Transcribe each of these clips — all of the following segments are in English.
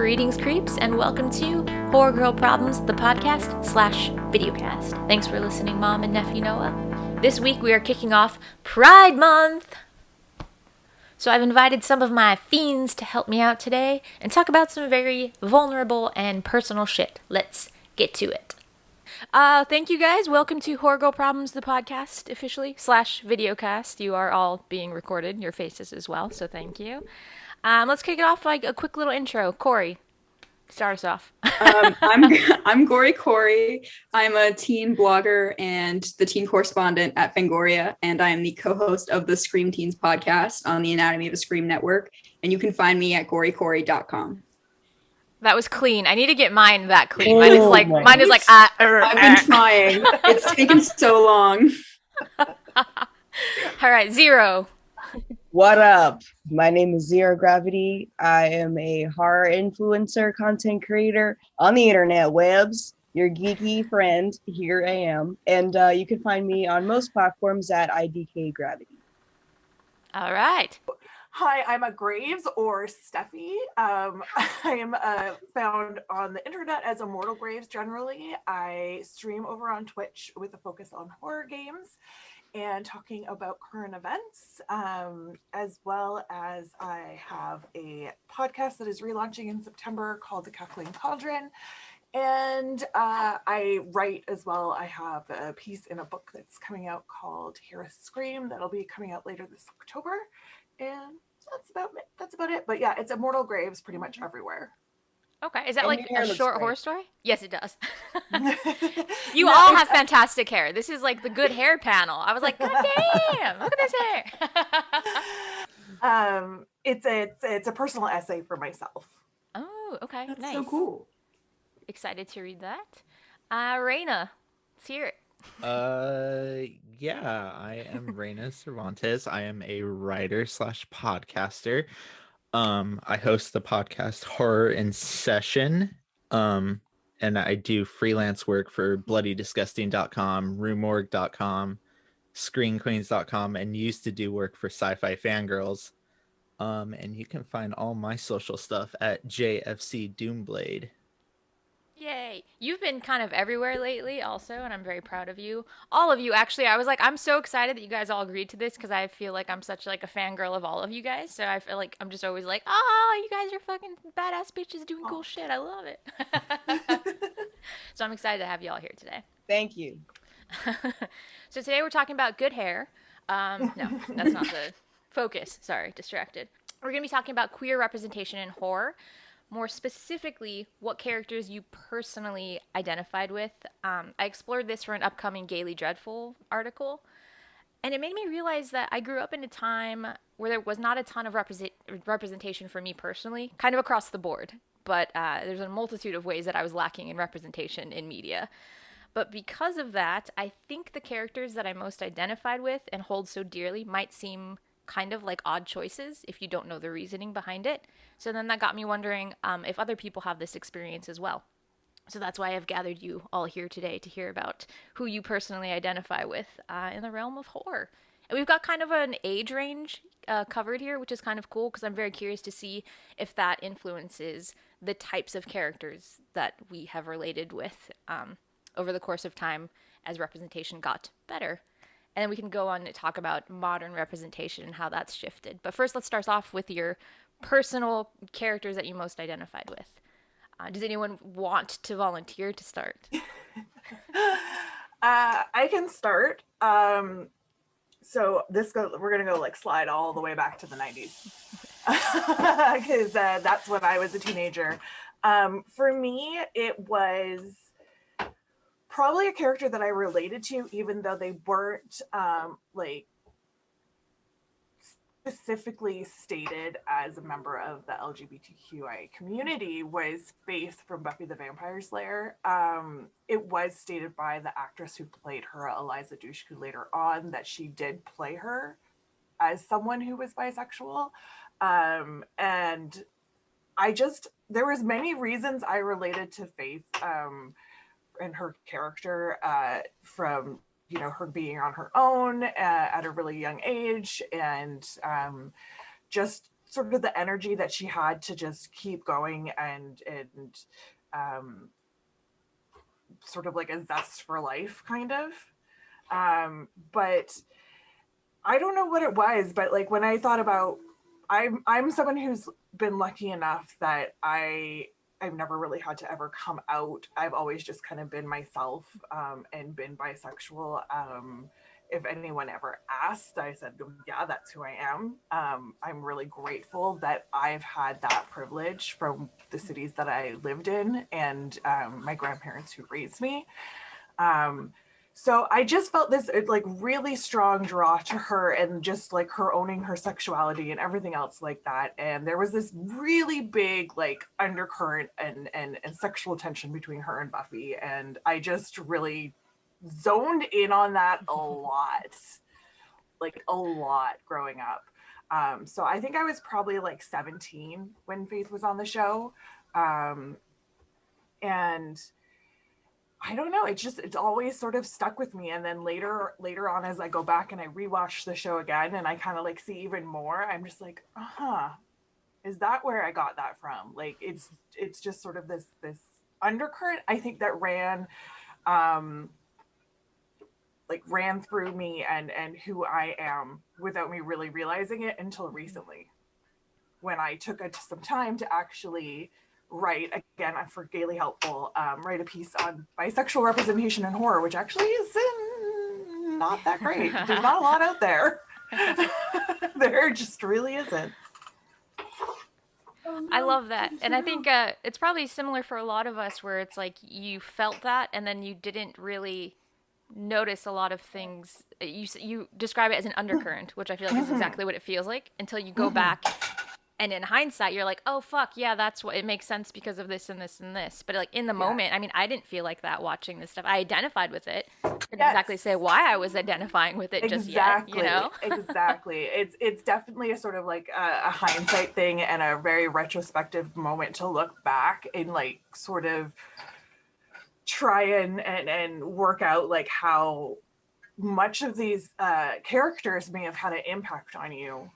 Greetings, creeps, and welcome to Horror Girl Problems, the podcast/videocast. Thanks for listening, Mom and Nephew Noah. This week we are kicking off Pride Month. So I've invited some of my fiends to help me out today and talk about some very vulnerable and personal shit. Let's get to it. Thank you guys. Welcome to Horror Girl Problems, the podcast, officially, /videocast. You are all being recorded, your faces as well, so thank you. Let's kick it off like a quick little intro. Corey, start us off. I'm Corey. I'm a teen blogger and the teen correspondent at Fangoria, and I am the co-host of the Scream Teens podcast on the Anatomy of a Scream network. And you can find me at gorycorey.com. That was clean. I need to get mine that clean. Mine is like I've been trying. It's taken so long. All right, Zero. What up? My name is Zero Gravity. I am a horror influencer, content creator on the internet webs. Your geeky friend. Here I am. And you can find me on most platforms at IDK Gravity. All right. Hi, I'm a Graves or Steffi. I am found on the internet as Immortal Graves generally. I stream over on Twitch with a focus on horror games and talking about current events, as well as I have a podcast that is relaunching in September called The Cackling Cauldron. And I write as well. I have a piece in a book that's coming out called Hear Us Scream that'll be coming out later this October. And that's about it. But yeah, it's Immortal Graves pretty much everywhere. Okay. Is that like a short horror story? Yes, it does. You No, all have fantastic hair. This is like the good hair panel. I was like, God damn, look at this hair. It's a personal essay for myself. Oh, okay. That's nice. so cool. Excited to read that. Reina, let's hear it. Yeah, I am Reina Cervantes. I am a writer / podcaster. I host the podcast Horror in Session. And I do freelance work for bloodydisgusting.com, roomorg.com, screenqueens.com, and used to do work for Sci-Fi Fangirls. And you can find all my social stuff at JFC Doomblade. Yay. You've been kind of everywhere lately also, and I'm very proud of you. All of you, actually. I was like, I'm so excited that you guys all agreed to this because I feel like I'm such like a fangirl of all of you guys. So I feel like I'm just always like, oh, you guys are fucking badass bitches doing cool shit. I love it. So I'm excited to have you all here today. Thank you. So today we're talking about good hair. No, that's not the focus. Sorry, distracted. We're going to be talking about queer representation in horror. More specifically, what characters you personally identified with. I explored this for an upcoming Gaily Dreadful article, and it made me realize that I grew up in a time where there was not a ton of representation for me personally, kind of across the board, but there's a multitude of ways that I was lacking in representation in media. But because of that, I think the characters that I most identified with and hold so dearly might seem kind of like odd choices if you don't know the reasoning behind it. So then that got me wondering if other people have this experience as well. So that's why I've gathered you all here today to hear about who you personally identify with in the realm of horror. And we've got kind of an age range covered here, which is kind of cool because I'm very curious to see if that influences the types of characters that we have related with over the course of time as representation got better. And then we can go on to talk about modern representation and how that's shifted. But first, let's start off with your personal characters that you most identified with. Does anyone want to volunteer to start? I can start. So we're gonna go like slide all the way back to the 90s because that's when I was a teenager. For me, it was probably a character that I related to, even though they weren't like specifically stated as a member of the LGBTQI community, was Faith from Buffy the Vampire Slayer. It was stated by the actress who played her, Eliza Dushku, later on, that she did play her as someone who was bisexual. And there was many reasons I related to Faith and her character, from her being on her own at a really young age, and just sort of the energy that she had to just keep going and sort of like a zest for life kind of. But I don't know what it was, but like when I thought about, I'm someone who's been lucky enough that I've never really had to ever come out. I've always just kind of been myself, and been bisexual. If anyone ever asked, I said, yeah, that's who I am. I'm really grateful that I've had that privilege from the cities that I lived in and my grandparents who raised me. So I just felt this like really strong draw to her and just like her owning her sexuality and everything else like that. And there was this really big like undercurrent and sexual tension between her and Buffy. And I just really zoned in on that a lot growing up. So I think I was probably like 17 when Faith was on the show. And I don't know, it's always sort of stuck with me. And then later on, as I go back and I rewatch the show again and I kind of like see even more, I'm just like, is that where I got that from? Like it's just sort of this undercurrent, I think, that ran through me and who I am without me really realizing it until recently, when I took some time to actually write, again, for Gaily Helpful, write a piece on bisexual representation in horror, which actually is not that great. There's not a lot out there. There just really isn't. I love that. And I think it's probably similar for a lot of us, where it's like you felt that and then you didn't really notice a lot of things. You describe it as an undercurrent, which I feel like is exactly what it feels like, until you go back and in hindsight you're like, oh fuck yeah, that's what it makes sense because of this and this and this. But like in the moment, I mean, I didn't feel like that watching this stuff. I identified with it. Didn't exactly say why I was identifying with it just yet, you know? Exactly. It's definitely a sort of like a hindsight thing and a very retrospective moment to look back and like sort of try and work out like how much of these characters may have had an impact on you.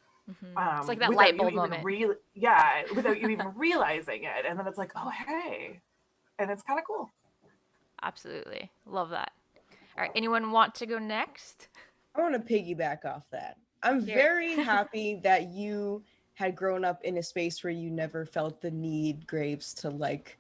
It's like that light bulb moment. Without you even realizing it. And then it's like, oh, hey. And it's kind of cool. Absolutely. Love that. All right. Anyone want to go next? I want to piggyback off that. I'm very happy that you had grown up in a space where you never felt the need, Graves, to like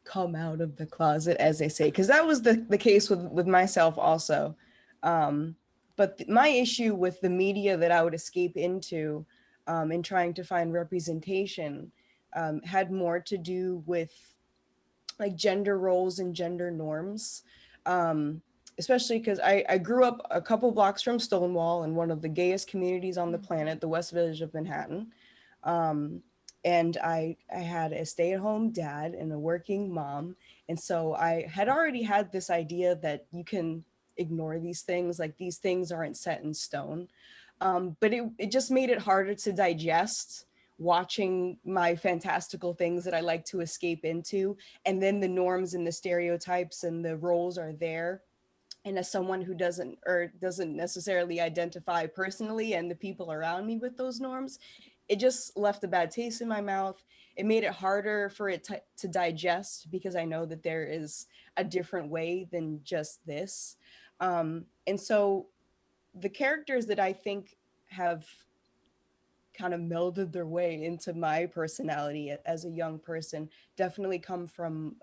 come out of the closet, as they say, because that was the case with myself also. But my issue with the media that I would escape into in trying to find representation had more to do with like gender roles and gender norms, especially because I grew up a couple blocks from Stonewall in one of the gayest communities on the planet, the West Village of Manhattan. And I had a stay-at-home dad and a working mom. And so I had already had this idea that you can ignore these things, like these things aren't set in stone. But it just made it harder to digest watching my fantastical things that I like to escape into. And then the norms and the stereotypes and the roles are there. And as someone who doesn't necessarily identify personally and the people around me with those norms, it just left a bad taste in my mouth. It made it harder for it to digest, because I know that there is a different way than just this. And so the characters that I think have kind of melded their way into my personality as a young person definitely come from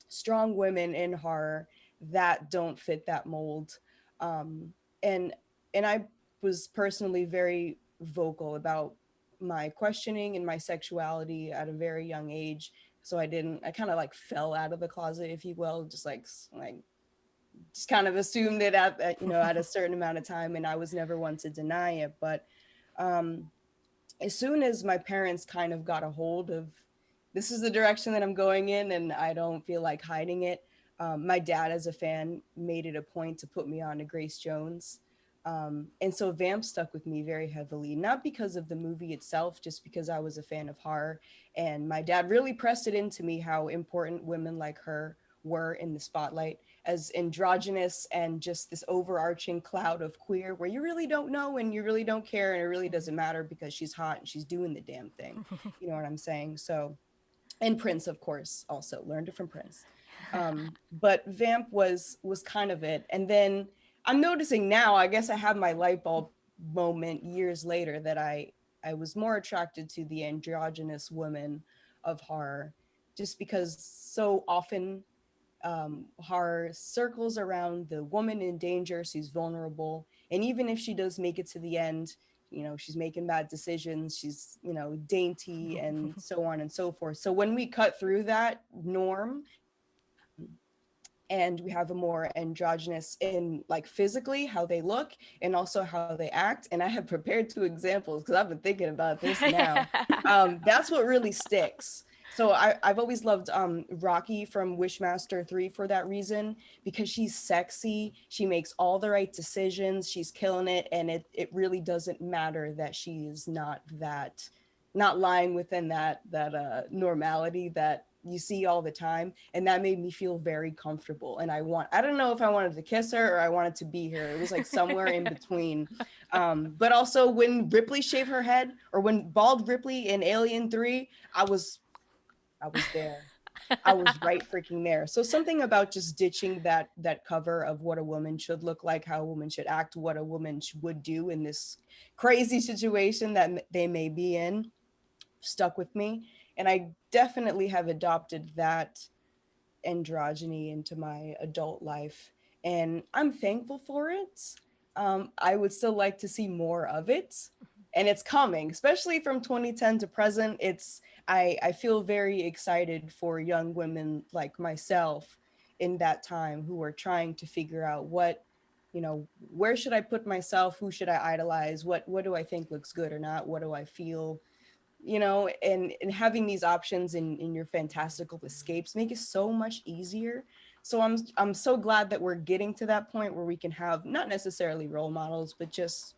strong women in horror that don't fit that mold. And I was personally very vocal about my questioning and my sexuality at a very young age. So I kind of like fell out of the closet, if you will, just kind of assumed it at a certain amount of time, and I was never one to deny it. But as soon as my parents kind of got a hold of, this is the direction that I'm going in and I don't feel like hiding it, my dad, as a fan, made it a point to put me on to Grace Jones. And so Vamp stuck with me very heavily, not because of the movie itself, just because I was a fan of horror. And my dad really pressed it into me how important women like her were in the spotlight, as androgynous and just this overarching cloud of queer where you really don't know and you really don't care and it really doesn't matter because she's hot and she's doing the damn thing. You know what I'm saying? So, and Prince, of course, also learned it from Prince. But Vamp was kind of it. And then I'm noticing now, I guess I have my light bulb moment years later that I was more attracted to the androgynous women of horror, just because so often horror circles around the woman in danger. She's vulnerable, and even if she does make it to the end, you know, she's making bad decisions, she's, you know, dainty and so on and so forth. So when we cut through that norm and we have a more androgynous in like physically how they look and also how they act, and I have prepared 2 examples because I've been thinking about this now. That's what really sticks. So I've always loved Rocky from Wishmaster 3 for that reason, because she's sexy, she makes all the right decisions, she's killing it, and it really doesn't matter that she is not lying within that normality that you see all the time. And that made me feel very comfortable. And I don't know if I wanted to kiss her or I wanted to be her. It was like somewhere in between. But also when Ripley shaved her head, or when bald Ripley in Alien 3, I was there. I was right freaking there. So something about just ditching that cover of what a woman should look like, how a woman should act, what a woman would do in this crazy situation that they may be in, stuck with me. And I definitely have adopted that androgyny into my adult life, and I'm thankful for it. I would still like to see more of it, and it's coming, especially from 2010 to present. I feel very excited for young women like myself in that time who are trying to figure out what, you know, where should I put myself, who should I idolize, what do I think looks good or not, what do I feel, you know, and having these options in your fantastical escapes make it so much easier. So I'm so glad that we're getting to that point where we can have not necessarily role models, but just,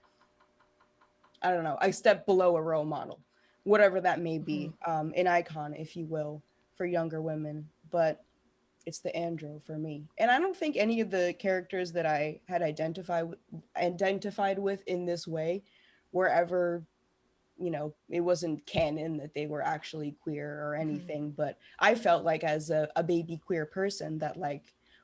I don't know, a step below a role model, whatever that may be, an icon, if you will, for younger women. But it's the andro for me. And I don't think any of the characters that I had identified with in this way were ever, you know, it wasn't canon that they were actually queer or anything, but I felt like as a baby queer person that like,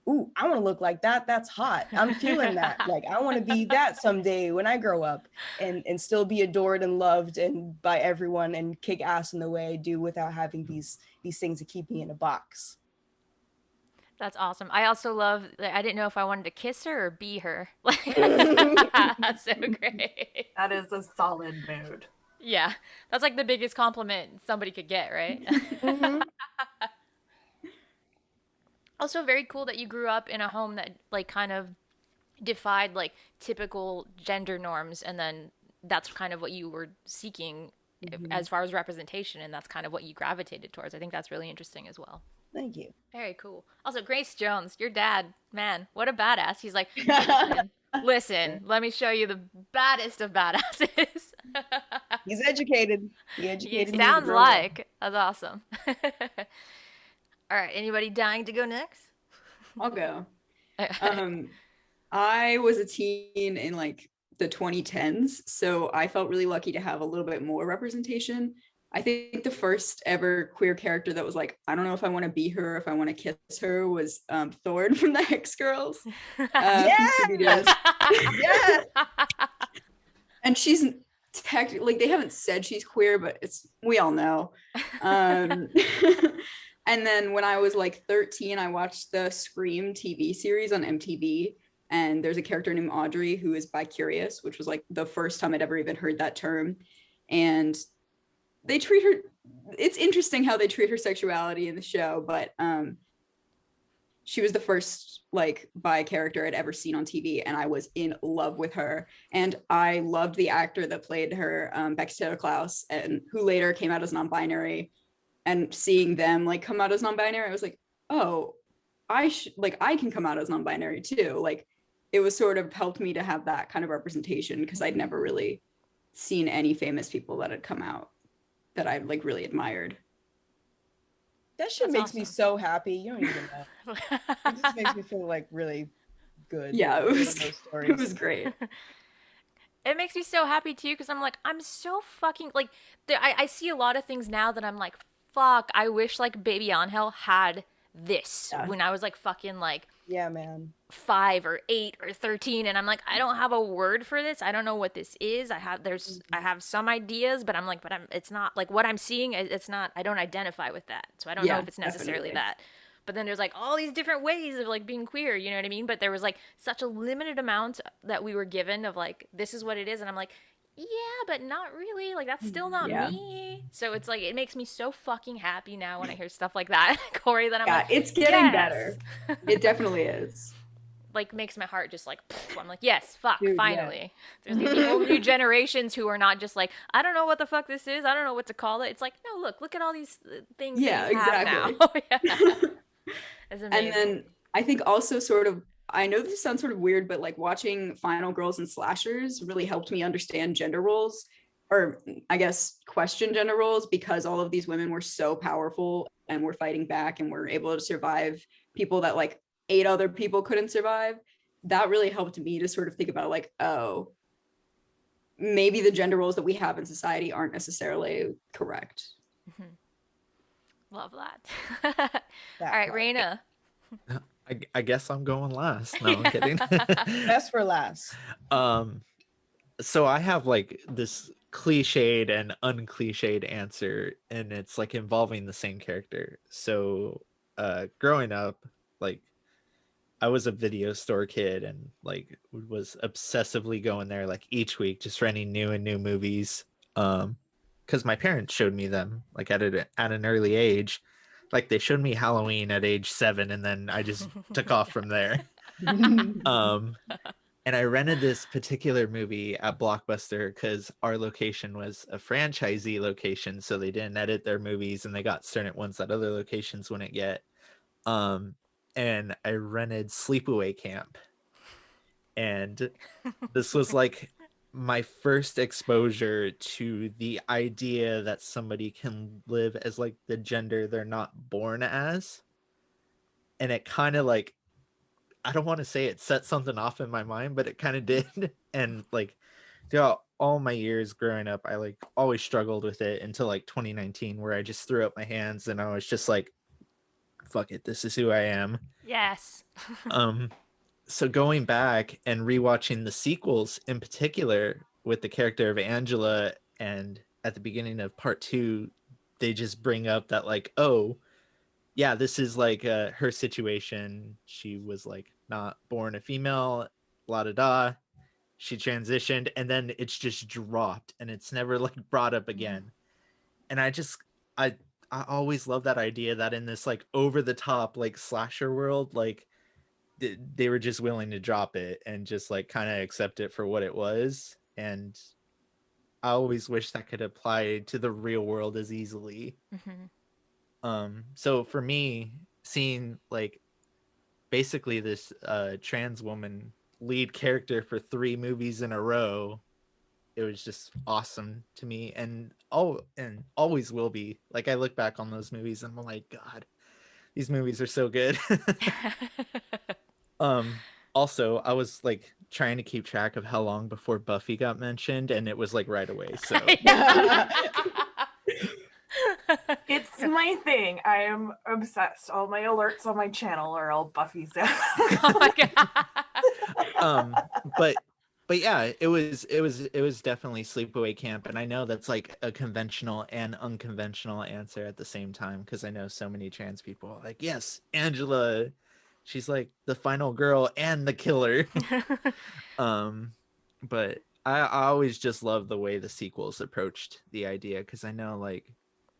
ooh, I want to look like that. That's hot. I'm feeling that. Like, I want to be that someday when I grow up and still be adored and loved and by everyone and kick ass in the way I do without having these things to keep me in a box. That's awesome. I also love that I didn't know if I wanted to kiss her or be her. That's so great. That is a solid mood. Yeah, that's like the biggest compliment somebody could get, right? Also, very cool that you grew up in a home that like kind of defied like typical gender norms, and then that's kind of what you were seeking as far as representation, and that's kind of what you gravitated towards. I think that's really interesting as well. Thank you. Very cool. Also, Grace Jones, your dad, man, what a badass. He's like, listen, let me show you the baddest of badasses. He's educated. He sounds like. That's awesome. All right, anybody dying to go next? I'll go. I was a teen in like the 2010s, so I felt really lucky to have a little bit more representation. I think the first ever queer character that was like, I don't know if I want to be her, if I want to kiss her, was Thorn from the Hex Girls. Yes! And she's technically, like, they haven't said she's queer, but we all know. And then when I was like 13, I watched the Scream TV series on MTV. And there's a character named Audrey who is bi-curious, which was like the first time I'd ever even heard that term. And they treat her, it's interesting how they treat her sexuality in the show, but she was the first like bi character I'd ever seen on TV, and I was in love with her. And I loved the actor that played her, Bex Taylor Klaus, and who later came out as non-binary. And seeing them like come out as non-binary, I was like, oh, I can come out as non-binary too. Like, it was sort of helped me to have that kind of representation, because I'd never really seen any famous people that had come out that I like really admired. That shit That's makes me awesome. so happy. You don't even know. It just makes me feel like really good. Yeah, it hearing was those it stories. was great. It makes me so happy too because I'm like, I'm so fucking like, I see a lot of things now that I'm like, fuck, I wish like Baby Angel had this Yeah. when I was like fucking like Yeah, man. 5 or 8 or 13, and I'm like, I don't have a word for this. I don't know what this is. I Mhm. have some ideas, but I'm like, it's not like what I'm seeing. It's not. I don't identify with that, so I don't know Yeah, if it's necessarily definitely. that. But then there's like all these different ways of like being queer, you know what I mean? But there was like such a limited amount that we were given of like this is what it is, and I'm like, yeah, but not really. Like that's still not Yeah. me. So it's like it makes me so fucking happy now when I hear stuff like that, Corey. That I'm like, Yeah, it's getting yes. better. It definitely is. Like makes my heart just like I'm like, yes, fuck, Dude, yeah. finally. There's gonna be whole new generations who are not just like, I don't know what the fuck this is, I don't know what to call it. It's like, no, look at all these things that Yeah, you have now. exactly. Yeah. It's And amazing. then I think also sort of, I know this sounds sort of weird, but like watching Final Girls and Slashers really helped me understand gender roles, or I guess question gender roles, because all of these women were so powerful and were fighting back and were able to survive people that like 8 other people couldn't survive. That really helped me to sort of think about like, oh, maybe the gender roles that we have in society aren't necessarily correct. Love that. That All right, part. Reina. I guess I'm going last. No, I'm kidding. Best for last. So I have like this cliched and uncliched answer, and it's like involving the same character. So growing up, like I was a video store kid and like was obsessively going there like each week, just renting new and new movies. Because my parents showed me them like at an early age. Like they showed me Halloween at age 7, and then I just took off from there. Um, and I rented this particular movie at Blockbuster because our location was a franchisee location, so they didn't edit their movies and they got certain ones that other locations wouldn't get. Um, and I rented Sleepaway Camp, and this was like my first exposure to the idea that somebody can live as like the gender they're not born as. And it kind of like, I don't want to say it set something off in my mind, but it kind of did. And like throughout all my years growing up, I like always struggled with it until like 2019, where I just threw up my hands and I was just like, fuck it, this is who I am. Yes. Um, so going back and rewatching the sequels in particular with the character of Angela, and at the beginning of part 2, they just bring up that like, oh, yeah, this is like her situation. She was like not born a female, la da da. She transitioned, and then it's just dropped, and it's never like brought up again. And I I always love that idea that in this like over the top like slasher world, like they were just willing to drop it and just like kind of accept it for what it was. And I always wish that could apply to the real world as easily. So for me, seeing like basically this trans woman lead character for 3 movies in a row, it was just awesome to me, and always will be. Like I look back on those movies and I'm like, God, these movies are so good. Also, I was like trying to keep track of how long before Buffy got mentioned, and it was like right away. So It's my thing. I am obsessed. All my alerts on my channel are all Buffy stuff. Oh my god. But yeah, it was definitely Sleepaway Camp, and I know that's like a conventional and unconventional answer at the same time, because I know so many trans people are like, yes, Angela, she's like the final girl and the killer. But I always just love the way the sequels approached the idea, because I know like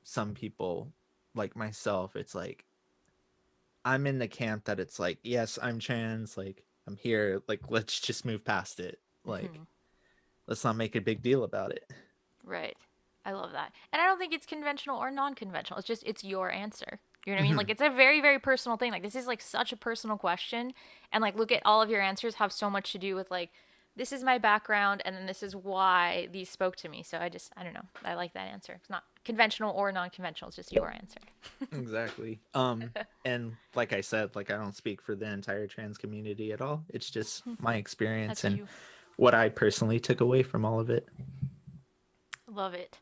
some people like myself, it's like I'm in the camp that it's like, yes, I'm trans, like I'm here, like let's just move past it. Like let's not make a big deal about it. Right. I love that. And I don't think it's conventional or non-conventional. It's just it's your answer. You know what I mean? Like it's a very very personal thing. Like this is like such a personal question, and like look at all of your answers have so much to do with like this is my background, and then this is why these spoke to me. So I don't know. I like that answer. It's not conventional or non-conventional. It's just your answer. Exactly. And like I said, like I don't speak for the entire trans community at all. It's just my experience That's and you. what I personally took away from all of it. Love it.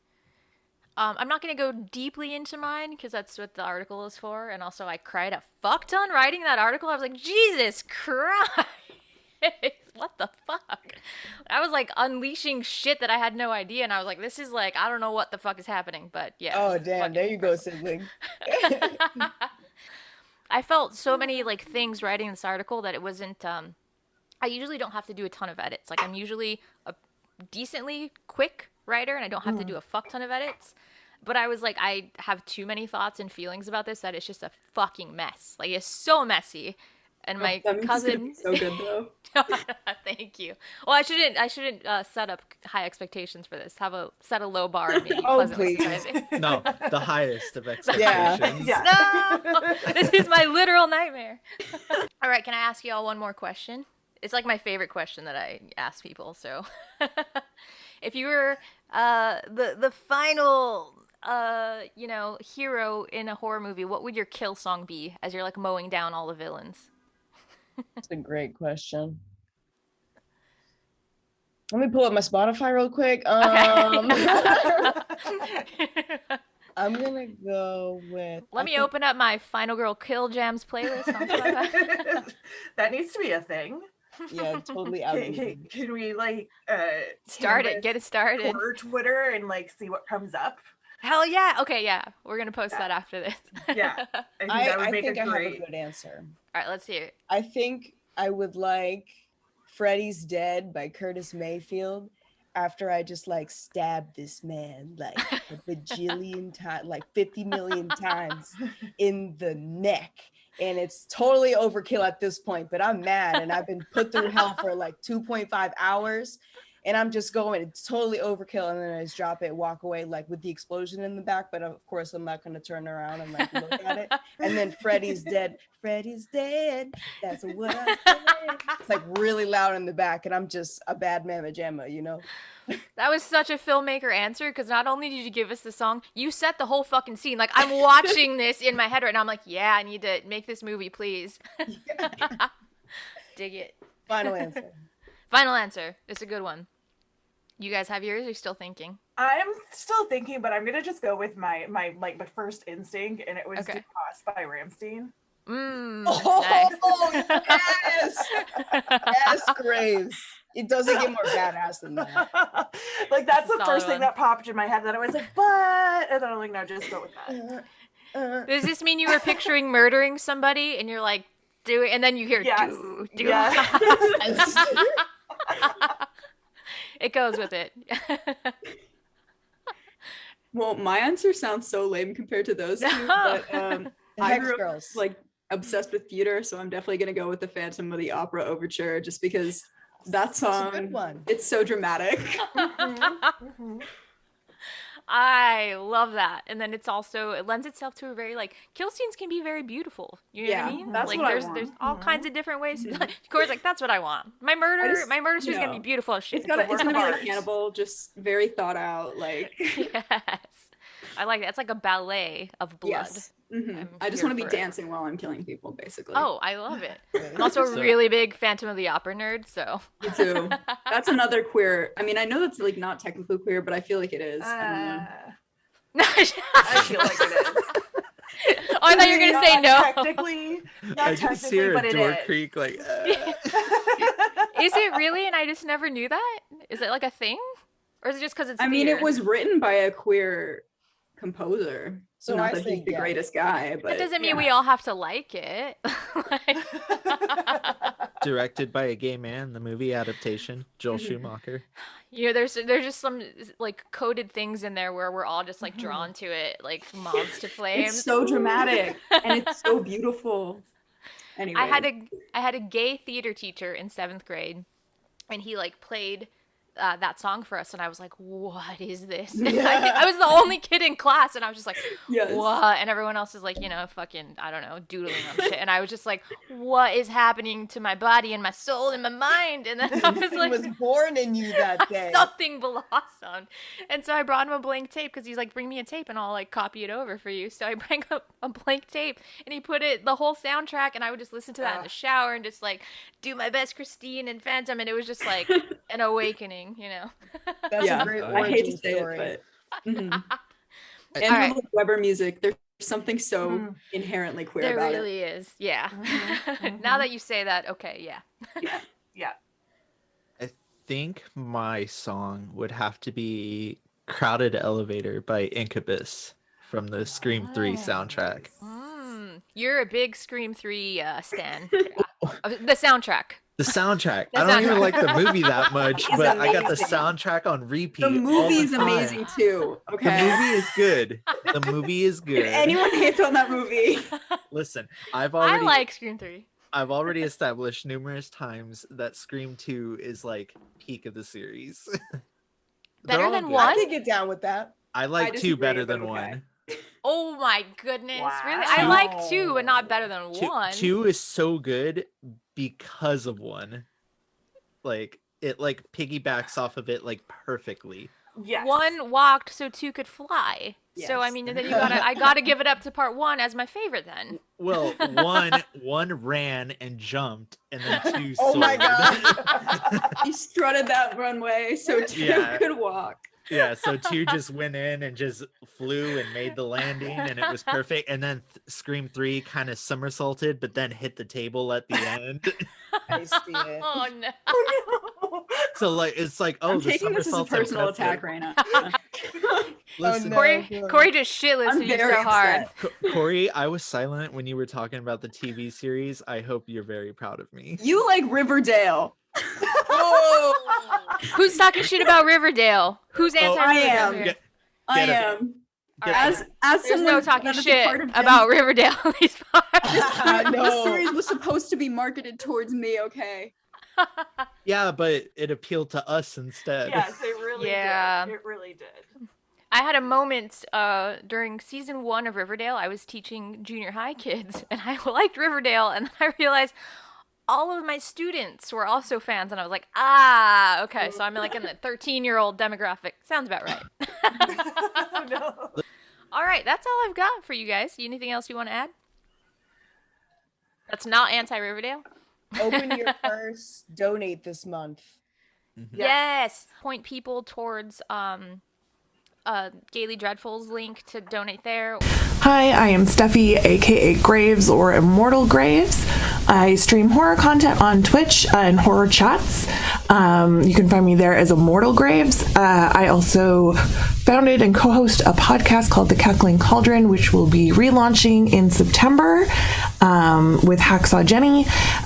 I'm not going to go deeply into mine because that's what the article is for. And also, I cried a fuck ton writing that article. I was like, Jesus Christ. What the fuck? I was like unleashing shit that I had no idea. And I was like, this is like, I don't know what the fuck is happening. But yeah. Oh, damn. There you go, sibling. I felt so many like things writing this article that it wasn't. I usually don't have to do a ton of edits. Like, I'm usually a decently quick writer and I don't have to do a fuck ton of edits. But I was like, I have too many thoughts and feelings about this that it's just a fucking mess. Like, it's so messy. And my That means cousin. it's gonna be so good though. Thank you. Well, I shouldn't set up high expectations for this. Set a low bar and maybe Oh, pleasantly please. surprising. No, the highest of expectations. Yeah. No, this is my literal nightmare. All right, can I ask you all one more question? It's like my favorite question that I ask people. So, if you were the final hero in a horror movie, what would your kill song be as you're like mowing down all the villains? That's a great question. Let me pull up my Spotify real quick. I'm gonna go with. Let me open up my Final Girl Kill Jams playlist on Spotify. That needs to be a thing. Yeah, totally Can, outdated. can we like Start it. canvas Get it started. Horror Twitter and like see what comes up? Hell yeah. Okay, yeah. We're going to post that after this. Yeah. I think that would I make think a I have a great. good answer. All right, let's hear it. I think I would like Freddy's Dead by Curtis Mayfield after I just like stabbed this man like a bajillion times, like 50 million times in the neck. And it's totally overkill at this point, but I'm mad and I've been put through hell for like 2.5 hours. And I'm just going, it's totally overkill. And then I just drop it, walk away like with the explosion in the back. But of course, I'm not going to turn around and like look at it. And then Freddy's dead. Freddy's dead. That's what I said. It's like really loud in the back. And I'm just a bad mamma jamma, you know? That was such a filmmaker answer because not only did you give us the song, you set the whole fucking scene. Like, I'm watching this in my head right now. I'm like, yeah, I need to make this movie, please. Dig it. Final answer. Final answer. It's a good one. You guys have yours? Or are you still thinking? I'm still thinking, but I'm gonna just go with my first instinct, and it was Okay. DeCoste by Ramstein. Oh, Nice. yes. Yes, Graves. It doesn't get more badass than that. Like that's That's a the solid first thing one. that popped in my head. That I was like, but, and then I'm like, no, just go with that. Does this mean you were picturing murdering somebody and you're like, do it, and then you hear, Yes. do. Yeah. It goes with it. Well, my answer sounds so lame compared to those two, but I Hex grew up Girls. like obsessed with theater, so I'm definitely gonna go with the Phantom of the Opera overture, just because that song, That's a good one. it's so dramatic. Mhm. I love that. And then it lends itself to a very like kill scenes can be very beautiful. You know what I Yeah, mean? that's Like what I there's want. there's all kinds of different ways. Corey's like, that's what I want. My murder story's gonna be beautiful as shit. It's gonna work be of like art. Hannibal, just very thought out, like Yes. I like that. It's like a ballet of blood. yes. Mhm. I'm I just here want to be for it. dancing while I'm killing people, basically. Oh, I love it. I'm also a So- really big Phantom of the Opera nerd, so Me too. That's another queer. I mean, I know that's like not technically queer, but I feel like it is. I don't know. I feel like it is. Oh, I thought you were gonna say Not no. Technically, I not just technically, hear but a it door is. creak like Is it really? And I just never knew that? Is it like a thing? Or is it just because it's I mean, it theater? was written by a queer composer. So Not I that say he's the yes. greatest guy, but That doesn't mean yeah. we all have to like it. Like- directed by a gay man, the movie adaptation, Joel Mhm. Schumacher. you know, there's just some like coded things in there where we're all just like drawn to it, like moths to flames. it's so dramatic and it's so beautiful. Anyway, I had a gay theater teacher in 7th grade, and he like played that song for us, and I was like, what is this? I was the only kid in class, and I was just like, Yes. what? And everyone else is like, fucking, I don't know, doodling on shit. And I was just like, what is happening to my body and my soul and my mind? And then I was Something like, was born in you that day. something blossomed. And so I brought him a blank tape because he's like, bring me a tape and I'll like copy it over for you. So I bring up a blank tape, and he put the whole soundtrack, and I would just listen to that in the shower and just like do my best Christine and Phantom, and it was just like an awakening, That's Yeah, a great I hate to origin say story. it, but and All right. with Weber music, there's something so inherently queer There about really it. is. Yeah. Now that you say that, okay, yeah. Yeah. I think my song would have to be Crowded Elevator by Incubus from the Scream 3 soundtrack. You're a big Scream 3 stan. The soundtrack. The soundtrack. The I don't even soundtrack. like the movie that much, It's but I got the amazing. soundtrack on repeat. The all movie's the time. amazing too. The Okay. movie is good. The movie is good. If anyone hates on that movie, Listen, I've I already like Scream 3. I've already established numerous times that Scream 2 is like peak of the series. They're Better all than good. one? I could get down with that. I like I 2 disagree, better but than okay. 1. Oh my goodness. Really? Wow. I like 2, but not better than 2, 1. 2 is so good because of 1. Like it like piggybacks off of it like perfectly. Yes. 1 walked so 2 could fly. So I Yes. mean, then I gotta give it up to part 1 as my favorite then. Well, one ran and jumped, and then 2 Oh my soared. he strutted that runway so two Yeah. could walk. Yeah, so 2 just went in and just flew and made the landing, and it was perfect. And then Scream 3 kind of somersaulted, but then hit the table at the end. I see it. Oh no. Oh, So like it's like, oh, I'm the taking this as a somersaults are personal perfect. attack, Raina. Listen, no. Corey just shit I'm listened to you very so hard. upset. Corey, I was silent when you were talking about the TV series. I hope you're very proud of me. You like Riverdale. Oh, Who's talking shit about Riverdale? Who's anti I Riverdale am. here? Get- I Get it. am. All right. As There's someone no talking that is a shit part of about Riverdale in these parts. I The know. series was supposed to be marketed towards me, okay? Yeah, but it appealed to us instead. yes, it really Yeah. did. It really did. I had a moment during season 1 of Riverdale. I was teaching junior high kids, and I liked Riverdale, and then I realized all of my students were also fans, and I was like, okay, so I'm like in the 13-year-old demographic. Sounds about right. Oh, no. All right, that's all I've got for you guys. Anything else you want to add? That's not anti-Riverdale? open your purse, donate this month. Yes. Point people towards Gaily Dreadful's link to donate there. Hi, I am Steffi, aka Graves or Immortal Graves. I stream horror content on Twitch and horror chats. You can find me there as Immortal Graves. I also founded and co-host a podcast called The Cackling Cauldron, which will be relaunching in September with Hacksaw Jenny.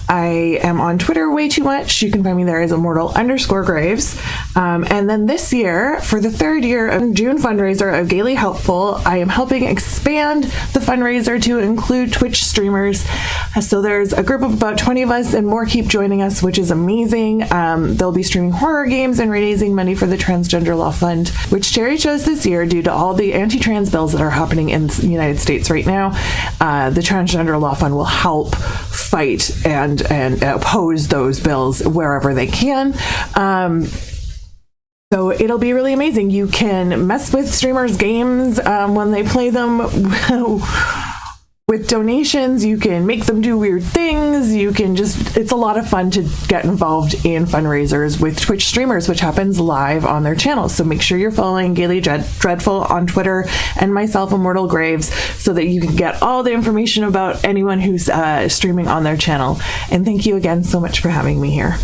I am on Twitter way too much. You can find me there as Immortal_Graves. And then this year, for the 3rd year of June fundraiser of Gaily Helpful, I am helping expand the fundraiser to include Twitch streamers. So there's a group of about 20 of us, and more keep joining us, which is amazing. They'll be streaming horror games and raising money for the Transgender Law Fund, which Terry chose this year due to all the anti-trans bills that are happening in the United States right now. The Transgender Law Fund will help fight and oppose those bills wherever they can. So it'll be really amazing. You can mess with streamers' games when they play them with donations. You can make them do weird things. You can it's a lot of fun to get involved in fundraisers with Twitch streamers, which happens live on their channels. So make sure you're following Gaily Dreadful on Twitter and myself, Immortal Graves, so that you can get all the information about anyone who's streaming on their channel. And thank you again so much for having me here.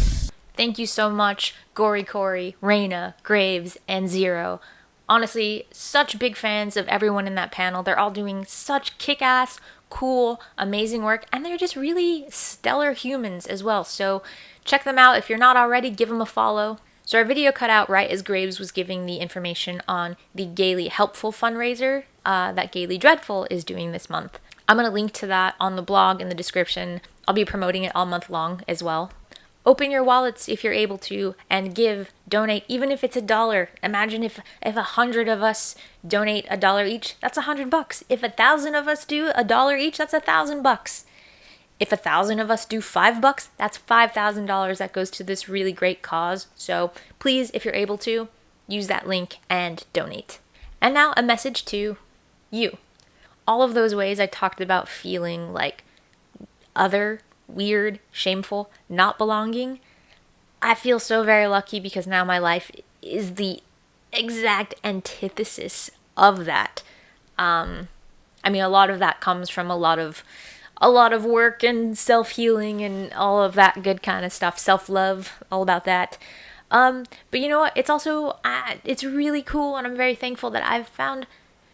Thank you so much, Gory Corey, Reina, Graves, and Zero. Honestly, such big fans of everyone in that panel. They're all doing such kick-ass, cool, amazing work, and they're just really stellar humans as well. So check them out. If you're not already, give them a follow. So our video cut out right as Graves was giving the information on the Gaily Helpful fundraiser that Gaily Dreadful is doing this month. I'm going to link to that on the blog in the description. I'll be promoting it all month long as well. Open your wallets if you're able to and donate, even if it's $1. Imagine if 100 of us donate $1 each, that's $100. If 1,000 of us do $1 each, that's $1,000. If 1,000 of us do $5, that's $5,000 that goes to this really great cause. So please, if you're able to, use that link and donate. And now a message to you. All of those ways I talked about feeling like other, weird, shameful, not belonging, I feel so very lucky because now my life is the exact antithesis of that. I mean, a lot of that comes from a lot of work and self-healing and all of that good kind of stuff, self-love, all about that. But you know what? It's also, it's really cool, and I'm very thankful that I've found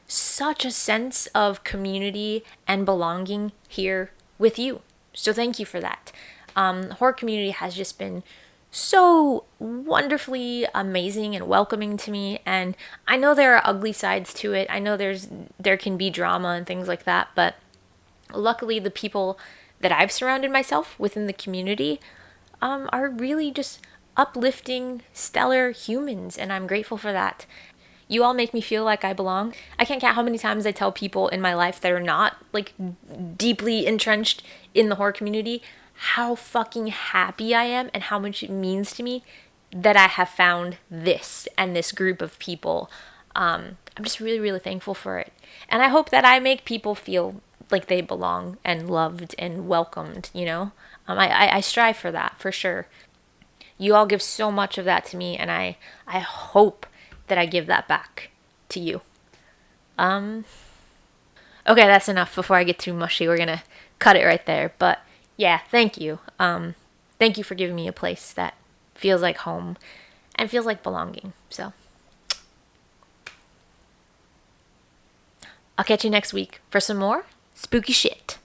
such a sense of community and belonging here with you. So thank you for that. The horror community has just been so wonderfully amazing and welcoming to me, and I know there are ugly sides to it. I know there can be drama and things like that, but luckily the people that I've surrounded myself within the community are really just uplifting, stellar humans, and I'm grateful for that. You all make me feel like I belong. I can't count how many times I tell people in my life that are not like deeply entrenched in the horror community how fucking happy I am and how much it means to me that I have found this and this group of people. I'm just really, really thankful for it. And I hope that I make people feel like they belong and loved and welcomed, you know? I strive for that, for sure. You all give so much of that to me, and I hope that I give that back to you. Okay, that's enough before I get too mushy. We're gonna cut it right there. But yeah, thank you. Thank you for giving me a place that feels like home and feels like belonging. So I'll catch you next week for some more spooky shit.